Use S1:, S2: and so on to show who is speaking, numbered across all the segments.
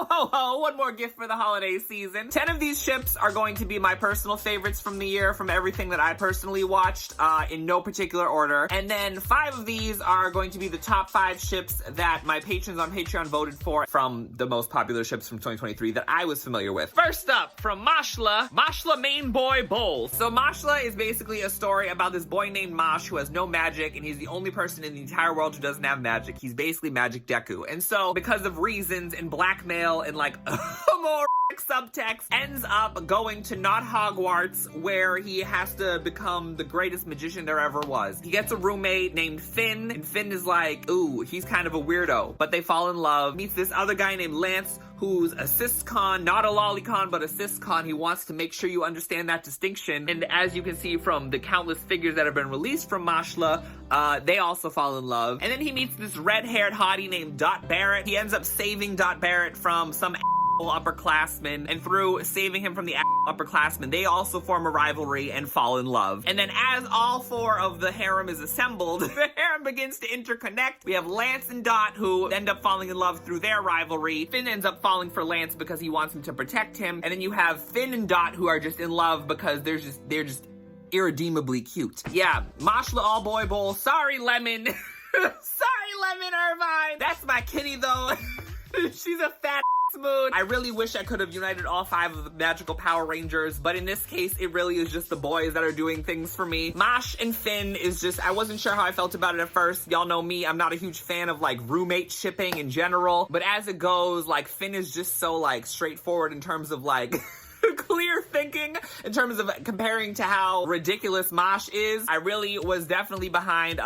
S1: Ho ho ho, one more gift for the holiday season. 10 of these ships are going to be my personal favorites from the year, from everything that I personally watched, in no particular order. And then 5 of these are going to be the top 5 ships that my patrons on Patreon voted for from the most popular ships from 2023 that I was familiar with. First up, from Mashle, Mashle Main Boy Bowl. So Mashle is basically a story about this boy named Mash who has no magic, and he's the only person in the entire world who doesn't have magic. He's basically Magic Deku. And so, because of reasons and blackmail and like more subtext, ends up going to not Hogwarts, where he has to become the greatest magician there ever was. He gets a roommate named Finn, and Finn is like, ooh, he's kind of a weirdo, but they fall in love. Meets this other guy named Lance, who's a cis-con, not a lolicon, but a cis-con. He wants to make sure you understand that distinction. And as you can see from the countless figures that have been released from Mashle, they also fall in love. And then he meets this red-haired hottie named Dot Barrett. He ends up saving Dot Barrett from some upperclassmen, and through saving him from the upperclassmen, they also form a rivalry and fall in love. And then as all 4 of the harem is assembled, the harem begins to interconnect. We have Lance and Dot, who end up falling in love through their rivalry. Finn ends up falling for Lance because he wants him to protect him. And then you have Finn and Dot, who are just in love because they're just irredeemably cute. Yeah, Mashle All Boy Bowl. Sorry, Lemon. Sorry, Lemon Irvine. That's my kitty, though. She's a fat mood. I really wish I could have united all 5 of the magical Power Rangers, but in this case, it really is just the boys that are doing things for me. Mash and Finn is just, I wasn't sure how I felt about it at first. Y'all know me, I'm not a huge fan of like roommate shipping in general, but as it goes, like Finn is just so like straightforward in terms of like clear thinking, in terms of comparing to how ridiculous Mash is. I really was definitely behind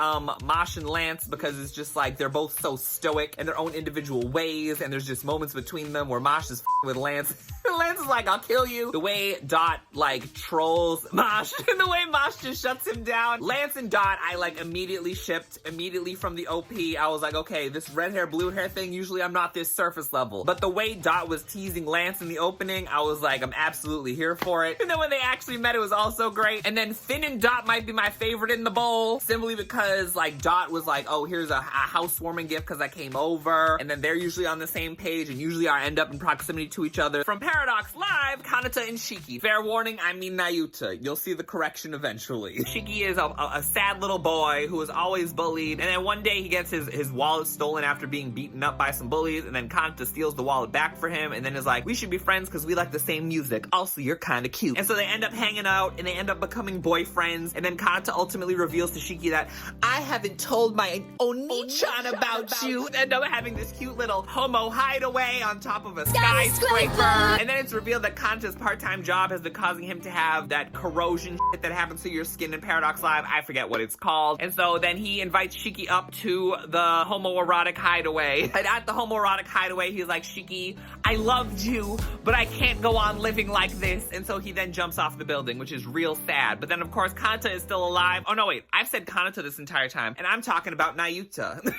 S1: Mash and Lance, because it's just like they're both so stoic in their own individual ways, and there's just moments between them where Mash is with Lance. Lance is like, I'll kill you. The way Dot like trolls Mash and the way Mash just shuts him down. Lance and Dot, I like immediately shipped, immediately from the OP. I was like, okay, this red hair, blue hair thing, usually I'm not this surface level. But the way Dot was teasing Lance in the opening, I was like, I'm absolutely here for it. And then when they actually met, it was also great. And then Finn and Dot might be my favorite in the bowl, simply because like Dot was like, oh, here's a housewarming gift because I came over. And then they're usually on the same page, and usually I end up in proximity to each other. From Paradox Live, Kanata and Shiki. Fair warning, I mean Nayuta. You'll see the correction eventually. Shiki is a sad little boy who is always bullied, and then one day he gets his wallet stolen after being beaten up by some bullies, and then Kanata steals the wallet back for him, and then is like, we should be friends because we like the same music. Also, you're kind of cute. And so they end up hanging out, and they end up becoming boyfriends, and then Kanata ultimately reveals to Shiki that, I haven't told my Oni-chan about you. End up having this cute little homo hideaway on top of a skyscraper. And then it's revealed that Kanata's part-time job has been causing him to have that corrosion shit that happens to your skin in Paradox Live. I forget what it's called. And so then he invites Shiki up to the homoerotic hideaway. And at the homoerotic hideaway, he's like, Shiki, I loved you, but I can't go on living like this. And so he then jumps off the building, which is real sad. But then, of course, Kanata is still alive. Oh, no, wait. I've said Kanata this entire time, and I'm talking about Nayuta.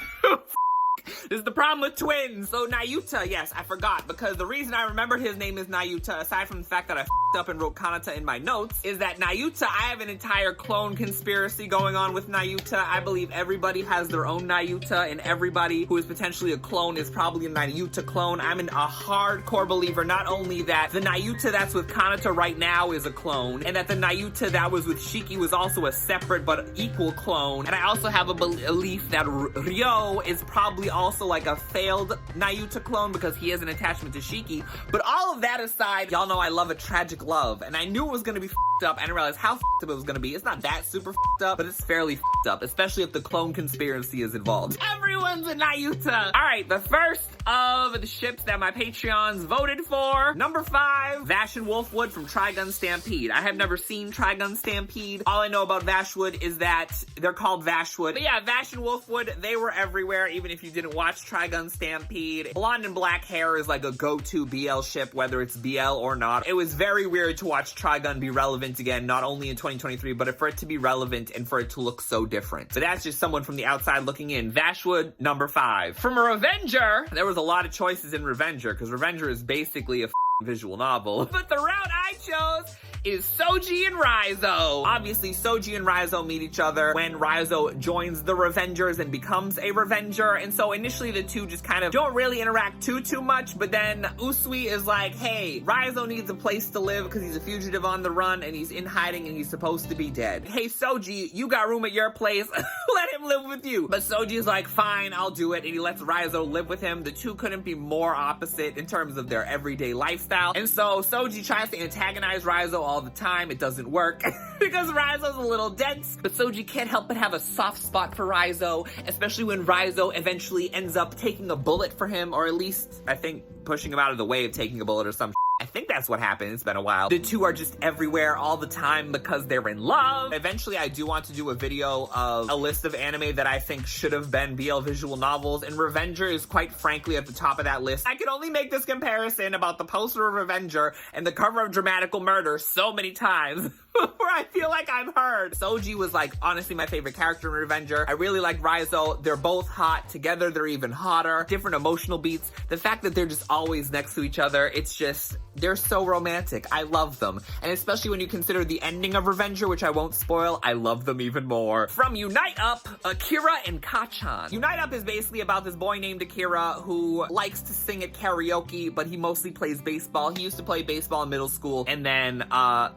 S1: This is the problem with twins. So Nayuta, yes, I forgot, because the reason I remembered his name is Nayuta, aside from the fact that I f***ed up and wrote Kanata in my notes, is that Nayuta, I have an entire clone conspiracy going on with Nayuta. I believe everybody has their own Nayuta, and everybody who is potentially a clone is probably a Nayuta clone. I'm a hardcore believer, not only that the Nayuta that's with Kanata right now is a clone, and that the Nayuta that was with Shiki was also a separate but equal clone, and I also have a belief that Ryo is probably also like a failed Nayuta clone because he has an attachment to Shiki. But all of that aside, y'all know I love a tragic love, and I knew it was gonna be f***ed up. I didn't realize how f***ed up it was gonna be. It's not that super f***ed up, but it's fairly f***ed up, especially if the clone conspiracy is involved. Everyone's a Nayuta! Alright, the first of the ships that my Patreons voted for. Number 5, Vash and Wolfwood from Trigun Stampede. I have never seen Trigun Stampede. All I know about Vashwood is that they're called Vashwood. But yeah, Vash and Wolfwood, they were everywhere, even if you didn't watch Trigun Stampede. Blonde and black hair is like a go-to BL ship, whether it's BL or not. It was very weird to watch Trigun be relevant again, not only in 2023, but for it to be relevant and for it to look so different. But that's just someone from the outside looking in. Vashwood, number 5. From a Revenger, there was a lot of choices in Revenger, because Revenger is basically a visual novel. But the route I chose is Soji and Raizo. Obviously, Soji and Raizo meet each other when Raizo joins the Revengers and becomes a Revenger, and so initially the two just kind of don't really interact too much, but then Usui is like, hey, Raizo needs a place to live because he's a fugitive on the run and he's in hiding and he's supposed to be dead. Hey, Soji, you got room at your place, let him live with you. But Soji's like, fine, I'll do it, and he lets Raizo live with him. The two couldn't be more opposite in terms of their everyday lifestyle, and so Soji tries to antagonize Raizo all the time. It doesn't work because Raizo's a little dense, but Soji can't help but have a soft spot for Raizo, especially when Raizo eventually ends up taking a bullet for him, or at least, I think, pushing him out of the way of taking a bullet or some I think that's what happened. It's been a while. The two are just everywhere all the time because they're in love. Eventually, I do want to do a video of a list of anime that I think should have been BL visual novels, and Revenger is quite frankly at the top of that list. I can only make this comparison about the poster of Revenger and the cover of Dramatical Murder so many times where I feel like I'm heard. Soji was like honestly my favorite character in Revenger. I really like Raizo. They're both hot. Together, they're even hotter. Different emotional beats. The fact that they're just always next to each other, it's just, they're so romantic. I love them. And especially when you consider the ending of Revenger, which I won't spoil, I love them even more. From UniteUp, Akira and Kachan. UniteUp is basically about this boy named Akira who likes to sing at karaoke, but he mostly plays baseball. He used to play baseball in middle school, and then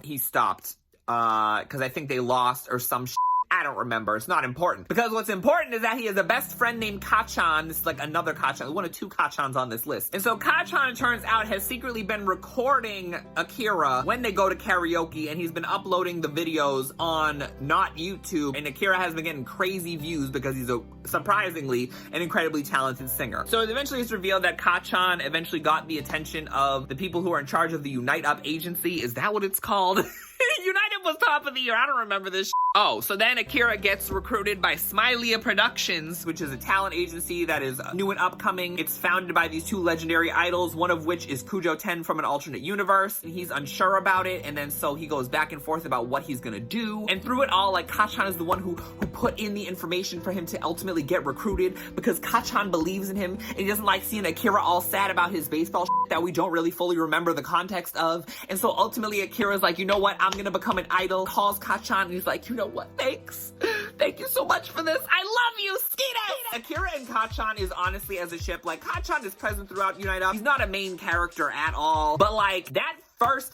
S1: he stopped because I think they lost or some shit. I don't remember. It's not important. Because what's important is that he has a best friend named Kachan. This is like another Kachan. One of two Kachans on this list. And so Kachan, it turns out, has secretly been recording Akira when they go to karaoke, and he's been uploading the videos on not YouTube. And Akira has been getting crazy views because he's surprisingly an incredibly talented singer. So eventually it's revealed that Kachan eventually got the attention of the people who are in charge of the UniteUp agency. Is that what it's called? UniteUp was top of the year. I don't remember this. Oh, so then Akira gets recruited by Smilia Productions, which is a talent agency that is new and upcoming. It's founded by these two legendary idols, one of which is Kujo Ten from an alternate universe, and he's unsure about it, and then so he goes back and forth about what he's gonna do. And through it all, like, Kachan is the one who put in the information for him to ultimately get recruited, because Kachan believes in him, and he doesn't like seeing Akira all sad about his baseball that we don't really fully remember the context of. And so ultimately Akira's like, you know what, I'm gonna become an idol, calls Kachan, and he's like, you know what, thanks. Thank you so much for this. I love you, Skeetus! Akira and Kachan is honestly, as a ship, like, Kachan is present throughout UniteUp. He's not a main character at all, but like, that first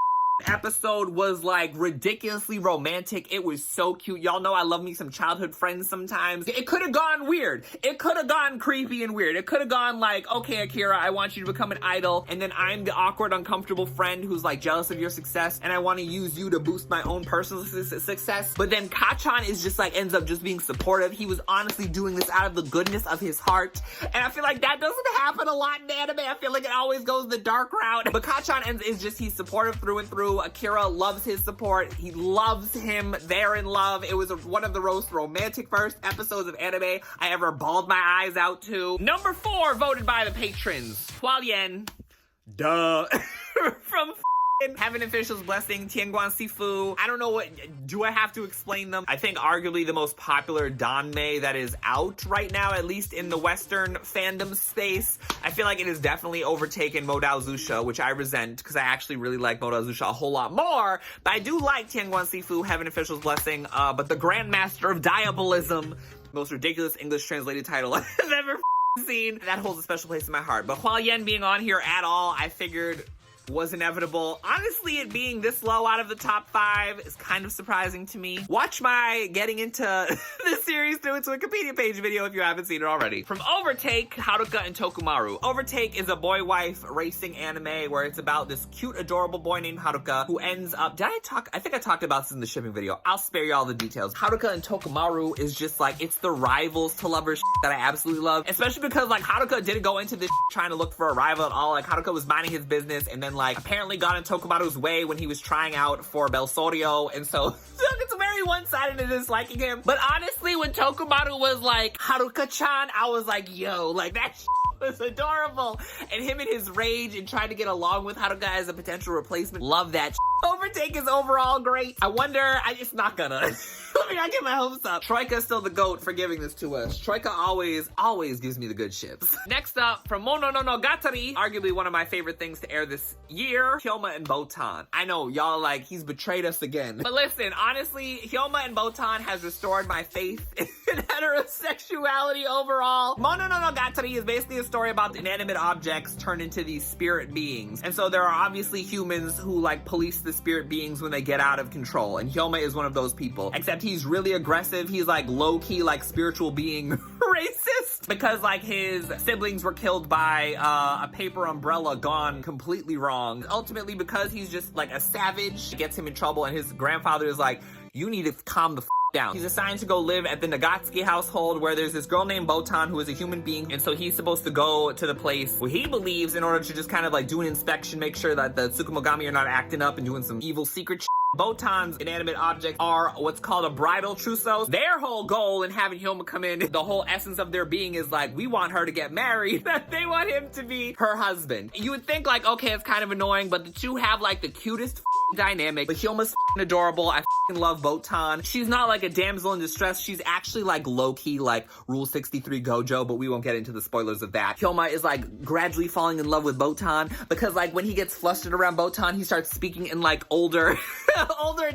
S1: episode was like ridiculously romantic. It was so cute. Y'all know I love me some childhood friends sometimes. It could have gone weird. It could have gone creepy and weird. It could have gone like, okay, Akira, I want you to become an idol, and then I'm the awkward, uncomfortable friend who's like jealous of your success, and I want to use you to boost my own personal success. But then Kachan is just like, ends up just being supportive. He was honestly doing this out of the goodness of his heart, and I feel like that doesn't happen a lot in anime. I feel like it always goes the dark route. But Kachan is just, he's supportive through and through. Akira loves his support. He loves him. They're in love. It was one of the most romantic first episodes of anime I ever bawled my eyes out to. Number 4, voted by the patrons, HuaLien. Duh. From Heaven Official's Blessing, Tian Guan Ci Fu. I don't know what, do I have to explain them? I think arguably the most popular danme that is out right now, at least in the Western fandom space. I feel like it has definitely overtaken Modao Zusha, which I resent because I actually really like Modao Zusha a whole lot more. But I do like Tian Guan Ci Fu, Heaven Official's Blessing, but the Grandmaster of Diabolism, most ridiculous English translated title I've ever seen, that holds a special place in my heart. But HuaLien being on here at all, I figured was inevitable. Honestly, it being this low out of the top 5 is kind of surprising to me. Watch my getting into this series through its Wikipedia page video if you haven't seen it already. From Overtake, Haruka and Tokumaru. Overtake is a boy-wife racing anime where it's about this cute, adorable boy named Haruka who ends up, I think I talked about this in the shipping video. I'll spare you all the details. Haruka and Tokumaru is just like, it's the rivals to lovers that I absolutely love, especially because like Haruka didn't go into this trying to look for a rival at all. Like Haruka was minding his business and then like apparently got in Tokumaru's way when he was trying out for Belsorio, and so it's very one-sided in disliking him. But honestly, when Tokumaru was like, Haruka-chan, I was like, yo, like that was adorable. And him in his rage and trying to get along with Haruka as a potential replacement, love that. Overtake is overall great. I wonder, it's not gonna. Let me not get my hopes up. Troika's still the GOAT for giving this to us. Troika always gives me the good ships. Next up, from Mononogatari, arguably one of my favorite things to air this year, Hyoma and Botan. I know, y'all like, he's betrayed us again. But listen, honestly, Hyoma and Botan has restored my faith in heterosexuality overall. Mononogatari is basically a story about inanimate objects turned into these spirit beings. And so there are obviously humans who like police the spirit beings when they get out of control. And Hyoma is one of those people. Except he's really aggressive. He's like low-key like spiritual being racist because like his siblings were killed by a paper umbrella gone completely wrong. Ultimately because he's just like a savage, it gets him in trouble, and his grandfather is like, you need to calm the down. He's assigned to go live at the Nagatsuki household where there's this girl named Botan who is a human being, and so he's supposed to go to the place where he believes in order to just kind of like do an inspection, make sure that the Tsukumogami are not acting up and doing some evil secret shit. Botan's inanimate objects are what's called a bridal trousseau. Their whole goal in having Hyoma come in, the whole essence of their being is like, we want her to get married. They want him to be her husband. You would think like, okay, it's kind of annoying, but the two have like the cutest dynamic. But Hyoma's adorable. I love Botan. She's not like a damsel in distress. She's actually like low-key like Rule 63 Gojo, but we won't get into the spoilers of that. Hyoma is like gradually falling in love with Botan because like when he gets flustered around Botan, he starts speaking in like older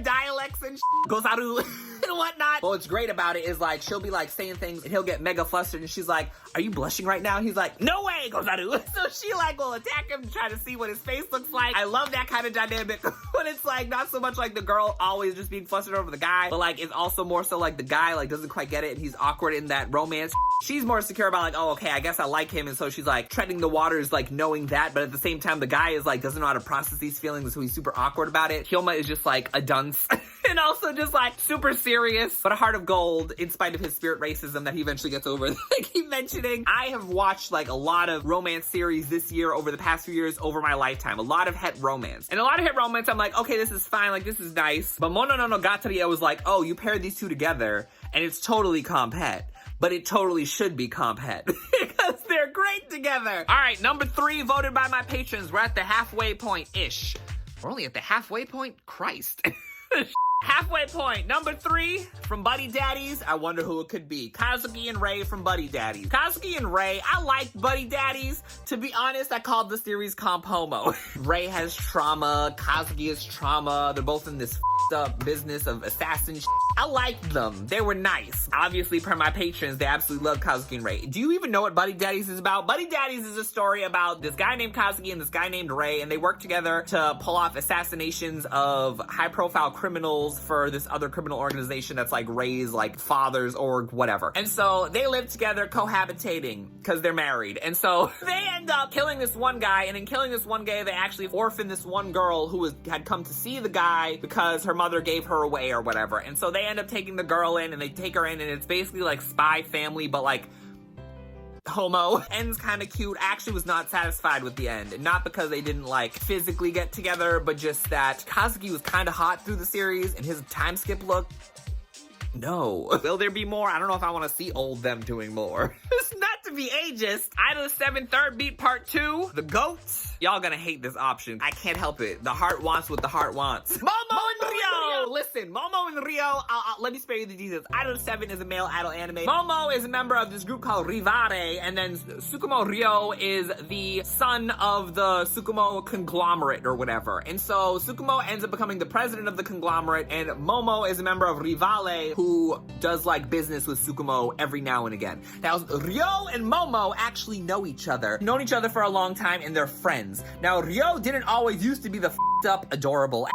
S1: dialects and Gozaru and whatnot. But what's great about it is like she'll be like saying things and he'll get mega flustered and she's like, are you blushing right now? And he's like, no way, Gozaru. So she like will attack him to try to see what his face looks like. I love that kind of dynamic when it's like not so much like the girl always just being flustered over the guy, but like it's also more so like the guy like doesn't quite get it and he's awkward in that romance. She's more secure about like, oh, okay, I guess I like him, and so she's like treading the waters like knowing that, but at the same time the guy is like doesn't know how to process these feelings, so he's super awkward about it. Hyoma is just like a dunce and also just like super serious, but a heart of gold in spite of his spirit racism that he eventually gets over. I keep mentioning, I have watched like a lot of romance series this year over the past few years over my lifetime. A lot of het romance. And a lot of het romance, I'm like, okay, this is fine, like this is nice. But Mononogatari, I was like, oh, you paired these two together and it's totally comp het. But it totally should be comp het because they're great together. All right, number 3 voted by my patrons. We're at the halfway point-ish. We're only at the halfway point? Christ. Halfway point. Number 3 from Buddy Daddies. I wonder who it could be. Kazuki and Rei from Buddy Daddies. Kazuki and Rei, I like Buddy Daddies. To be honest, I called the series Comp Homo. Rei has trauma. Kazuki has trauma. They're both in this up business of assassin shit. I liked them. They were nice. Obviously, per my patrons, they absolutely love Kazuki and Rei. Do you even know what Buddy Daddies is about? Buddy Daddies is a story about this guy named Kazuki and this guy named Rei, and they work together to pull off assassinations of high-profile criminals for this other criminal organization that's like Rei's like father's org, whatever. And so they live together cohabitating because they're married. And so they end up killing this one guy, and in killing this one guy, they actually orphan this one girl who had come to see the guy because her mother gave her away or whatever. And so they end up taking the girl in, and they take her in, and it's basically like Spy Family, but like homo. Ends kind of cute. I actually was not satisfied with the end. Not because they didn't like physically get together, but just that Kazuki was kind of hot through the series, and his time skip look, no. Will there be more? I don't know if I want to see old them doing more. It's not to be ageist. Idol 7 Third Beat Part 2, the GOATs. Y'all gonna hate this option. I can't help it. The heart wants what the heart wants. Momo and Ryo! Listen, Momo and Ryo, let me spare you the details. Idol 7 is a male idol anime. Momo is a member of this group called Rivare, and then Tsukumo Ryo is the son of the Tsukumo conglomerate or whatever. And so Tsukumo ends up becoming the president of the conglomerate, and Momo is a member of Rivale who does like business with Tsukumo every now and again. Now, Ryo and Momo actually know each other. Known each other for a long time, and they're friends. Now, Ryo didn't always used to be the f***ed up, adorable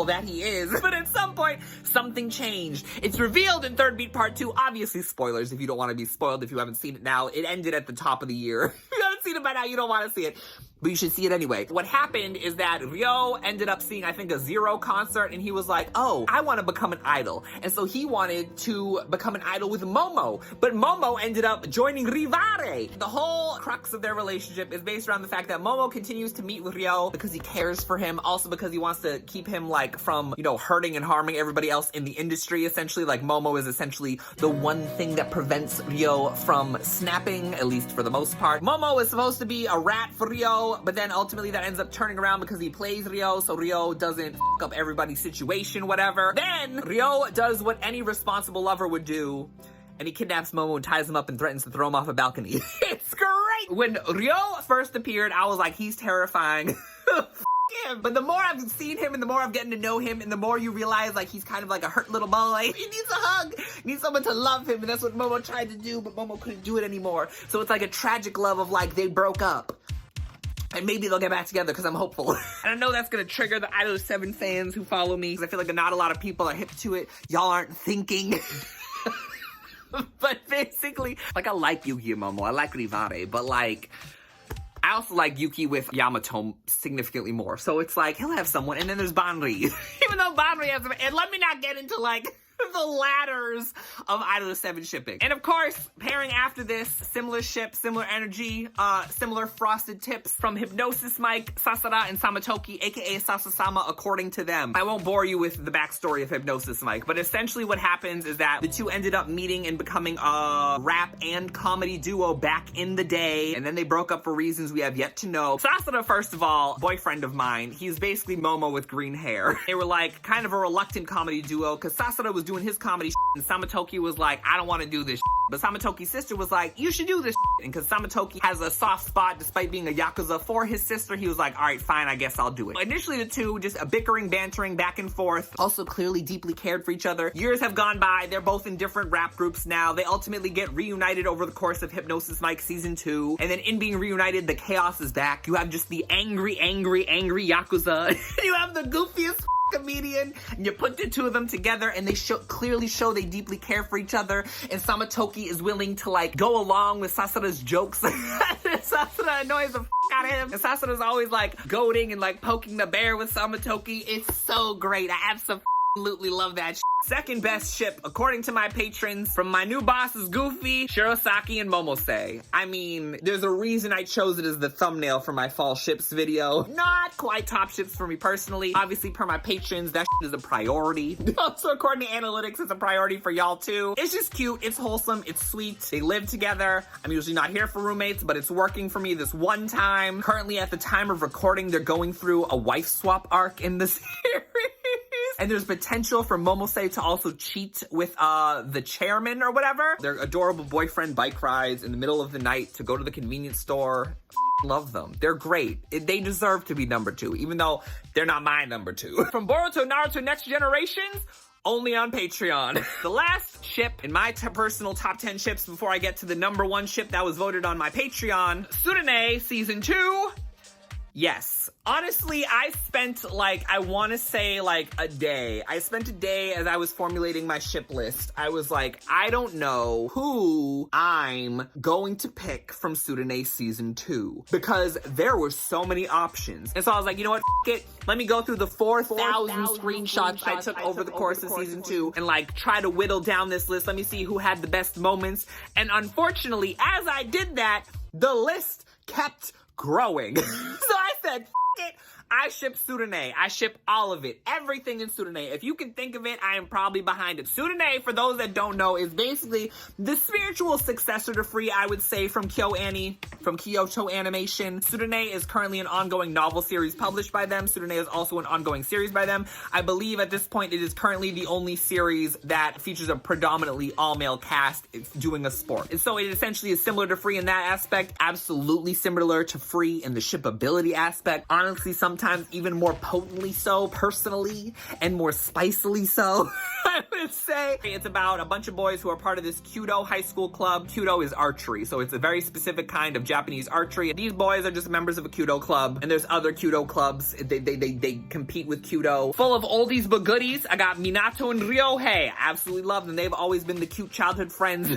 S1: that he is, but at some point, something changed. It's revealed in Third Beat Part 2, obviously spoilers if you don't want to be spoiled if you haven't seen it now. It ended at the top of the year. If you haven't seen it by now, you don't want to see it, but you should see it anyway. What happened is that Ryo ended up seeing, I think, a Zero concert, and he was like, oh, I want to become an idol. And so he wanted to become an idol with Momo, but Momo ended up joining Rivare. The whole crux of their relationship is based around the fact that Momo continues to meet with Ryo because he cares for him, also because he wants to keep him like from, you know, hurting and harming everybody else in the industry, essentially. Like, Momo is essentially the one thing that prevents Ryo from snapping, at least for the most part. Momo is supposed to be a rat for Ryo, Ryo, but then ultimately that ends up turning around because he plays Ryo, so Ryo doesn't f up everybody's situation, whatever. Then Ryo does what any responsible lover would do, and he kidnaps Momo and ties him up and threatens to throw him off a balcony. It's great! When Ryo first appeared, I was like, he's terrifying. Him. But the more I've seen him and the more I'm getting to know him and the more you realize like he's kind of like a hurt little boy. He needs a hug. He needs someone to love him, and that's what Momo tried to do, but Momo couldn't do it anymore. So it's like a tragic love of like they broke up. And maybe they'll get back together because I'm hopeful. And I know that's gonna trigger the Idol 7 fans who follow me because I feel like not a lot of people are hip to it. Y'all aren't thinking. But basically, like I like Yuki and Momo, I like Rivare, but like, I also like Yuki with Yamato significantly more. So it's like, he'll have someone, and then there's Banri. Even though Banri has, and let me not get into like, the ladders of Idol 7 shipping. And of course, pairing after this, similar ship, similar energy, similar frosted tips from Hypnosis Mic, Sasara, and Samatoki, aka Sasasama, according to them. I won't bore you with the backstory of Hypnosis Mic, but essentially what happens is that the two ended up meeting and becoming a rap and comedy duo back in the day, and then they broke up for reasons we have yet to know. Sasara, first of all, boyfriend of mine, he's basically Momo with green hair. They were like kind of a reluctant comedy duo, because Sasara was doing his comedy and Samatoki was like, I don't want to do this but Samatoki's sister was like, you should do this and because Samatoki has a soft spot despite being a Yakuza for his sister, he was like, all right, fine, I guess I'll do it. Initially the two just a bickering, bantering back and forth, also clearly deeply cared for each other. Years have gone by, they're both in different rap groups now. They ultimately get reunited over the course of Hypnosis Mic season 2, and then in being reunited, the chaos is back. You have just the angry Yakuza. You have the goofiest comedian, and you put the two of them together and they clearly show they deeply care for each other, and Samatoki is willing to like go along with Sasara's jokes. Sasara annoys the out of him, and Sasara's always like goading and like poking the bear with Samatoki. It's so great. I absolutely love that. Second best ship, according to my patrons, from my new bosses Goofy, Shirosaki, and Momose. I mean, there's a reason I chose it as the thumbnail for my fall ships video. Not quite top ships for me personally. Obviously, per my patrons, that is a priority. Also, according to analytics, it's a priority for y'all too. It's just cute, it's wholesome, it's sweet. They live together. I'm usually not here for roommates, but it's working for me this one time. Currently, at the time of recording, they're going through a wife swap arc in the series. And there's potential for Momose to also cheat with the chairman or whatever. Their adorable boyfriend bike rides in the middle of the night to go to the convenience store. Love them. They're great. They deserve to be number 2, even though they're not my number 2. From Boruto, Naruto, Next Generations, only on Patreon. The last ship in my personal top 10 ships before I get to the number 1 ship that was voted on my Patreon, Tsurune Season 2. Yes. Honestly, I spent like, I want to say like a day. I spent a day as I was formulating my ship list. I was like, I don't know who I'm going to pick from Tsurune Season 2 because there were so many options. And so I was like, you know what, f it. Let me go through the 4,000 screenshots I took over the course of Season 2 and like try to whittle down this list. Let me see who had the best moments. And unfortunately, as I did that, the list kept growing. So I said, f it. I ship Tsurune. I ship all of it. Everything in Tsurune. If you can think of it, I am probably behind it. Tsurune, for those that don't know, is basically the spiritual successor to Free, I would say, from KyoAni, from Kyoto Animation. Tsurune is currently an ongoing novel series published by them. Tsurune is also an ongoing series by them. I believe at this point it is currently the only series that features a predominantly all-male cast doing a sport. And so it essentially is similar to Free in that aspect. Absolutely similar to Free in the shippability aspect. Honestly, sometimes even more potently so, personally, and more spicily so, I would say. It's about a bunch of boys who are part of this Kyudo high school club. Kyudo is archery, so it's a very specific kind of Japanese archery. These boys are just members of a Kyudo club, and there's other Kyudo clubs. They compete with Kyudo. Full of oldies but goodies. I got Minato and Ryohei. Absolutely love them. They've always been the cute childhood friends.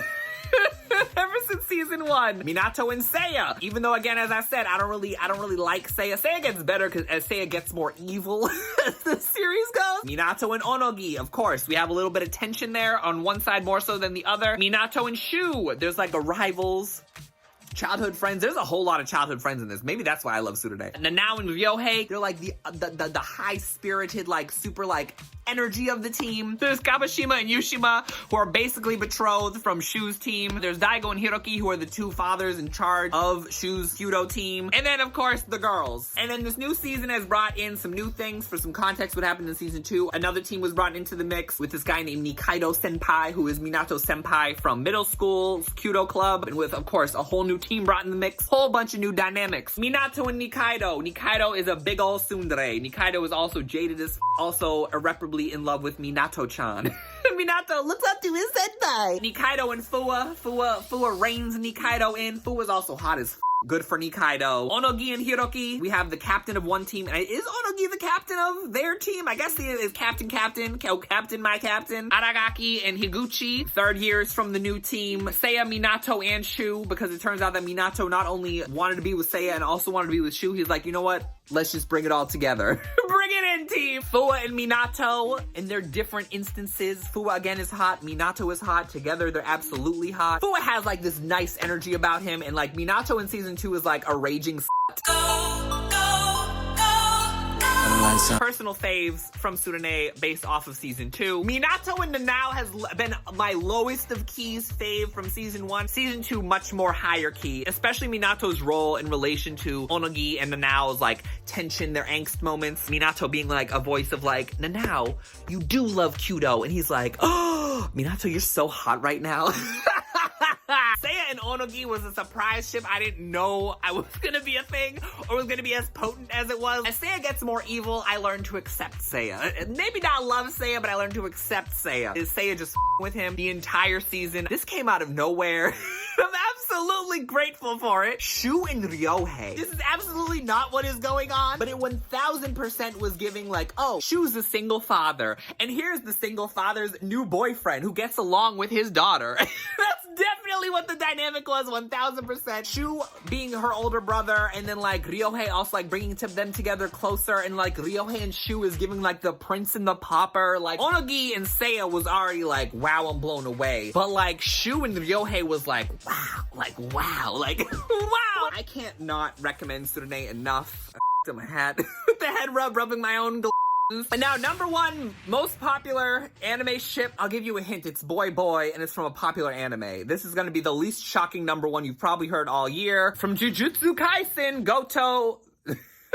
S1: Ever since season 1. Minato and Seiya. Even though, again, as I said, I don't really like Seiya. Seiya gets better as Seiya gets more evil as the series goes. Minato and Onogi, of course. We have a little bit of tension there on one side more so than the other. Minato and Shu. There's like a rivals. Childhood friends. There's a whole lot of childhood friends in this. Maybe that's why I love Tsurune. And now in Ryohei, they're like the high-spirited, like super like energy of the team. There's Kabashima and Yushima, who are basically betrothed from Shu's team. There's Daigo and Hiroki, who are the two fathers in charge of Shu's Kyudo team. And then, of course, the girls. And then this new season has brought in some new things. For some context, what happened in season 2, another team was brought into the mix with this guy named Nikaido Senpai, who is Minato Senpai from middle school's Kyudo club, and with, of course, a whole new team brought in the mix. Whole bunch of new dynamics. Minato and Nikaido. Nikaido is a big ol' tsundere. Nikaido is also jaded as also irreparably in love with Minato-chan. Minato looks up to his senpai. Nikaido and Fua. Fua reigns Nikaido in. Fua's also hot as good for Nikaido. Onogi and Hiroki. We have the captain of one team. Is Onogi the captain of their team? I guess he is Captain, my captain. Aragaki and Higuchi. Third years from the new team. Seiya, Minato, and Shu. Because it turns out that Minato not only wanted to be with Seiya and also wanted to be with Shu. He's like, you know what? Let's just bring it all together. Bring it in, team! Fua and Minato, in their different instances. Fua, again, is hot. Minato is hot. Together, they're absolutely hot. Fua has, like, this nice energy about him. And, like, Minato in season 2 is, like, a raging Personal faves from Tsurune based off of season 2. Minato and Nanao has been my lowest of keys fave from season 1. Season 2, much more higher key, especially Minato's role in relation to Onogi and Nanao's like tension, their angst moments. Minato being like a voice of like, Nanao, you do love Kyudo. And he's like, oh, Minato, you're so hot right now. Seiya and Onogi was a surprise ship. I didn't know I was gonna be a thing or was gonna be as potent as it was. As Seiya gets more evil, I learned to accept Seiya. Maybe not love Seiya, but I learned to accept Seiya. Is Seiya just with him the entire season? This came out of nowhere. I'm absolutely grateful for it. Shu and Ryohei. This is absolutely not what is going on, but it 1000% was giving like, oh, Shu's a single father, and here's the single father's new boyfriend who gets along with his daughter. That's definitely what the dynamic was, 1000%. Shu being her older brother, and then like Ryohei also like bringing them together closer, and like Ryohei and Shu is giving like the prince and the pauper. Like Onogi and Seiya was already like, wow, I'm blown away. But like Shu and Ryohei was like, wow, like, wow. I can't not recommend Tsurune enough. To my hat. The head rubbing my own And now, number 1 most popular anime ship. I'll give you a hint. It's Boy, and it's from a popular anime. This is going to be the least shocking number 1 you've probably heard all year. From Jujutsu Kaisen, Goto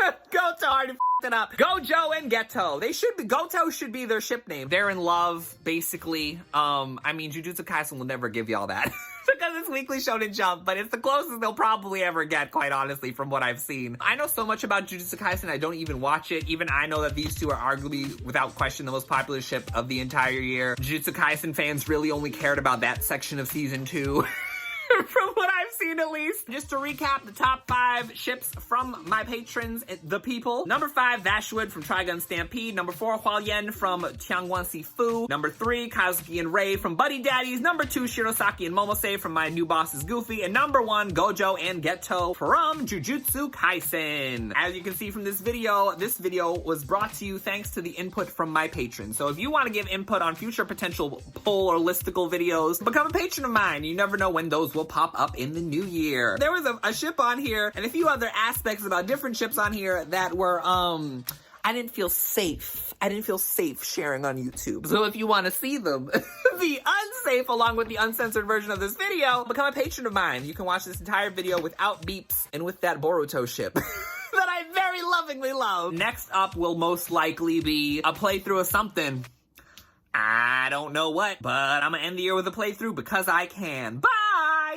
S1: already f***ed it up. Gojo and Geto. Goto should be their ship name. They're in love, basically. I mean, Jujutsu Kaisen will never give y'all that. Because it's Weekly Shonen Jump, but it's the closest they'll probably ever get, quite honestly, from what I've seen. I know so much about Jujutsu Kaisen, I don't even watch it. Even I know that these two are arguably, without question, the most popular ship of the entire year. Jujutsu Kaisen fans really only cared about that section of season 2. From what I've seen, at least. Just to recap the top 5 ships from my patrons, the people. Number 5, Vashwood from Trigun Stampede. Number 4, HuaLien from Tian Guan Ci Fu. Number 3, Kazuki and Rei from Buddy Daddies. Number 2, Shirosaki and Momose from My New Boss is Goofy. And number 1, Gojo and Geto from Jujutsu Kaisen. As you can see from this video was brought to you thanks to the input from my patrons. So if you want to give input on future potential poll or listicle videos, become a patron of mine. You never know when those will pop up in the new year. There was a ship on here and a few other aspects about different ships on here that were, I didn't feel safe. I didn't feel safe sharing on YouTube. So if you want to see them, the unsafe along with the uncensored version of this video, become a patron of mine. You can watch this entire video without beeps and with that Boruto ship. That I very lovingly love. Next up will most likely be a playthrough of something. I don't know what, but I'm gonna end the year with a playthrough because I can. Bye!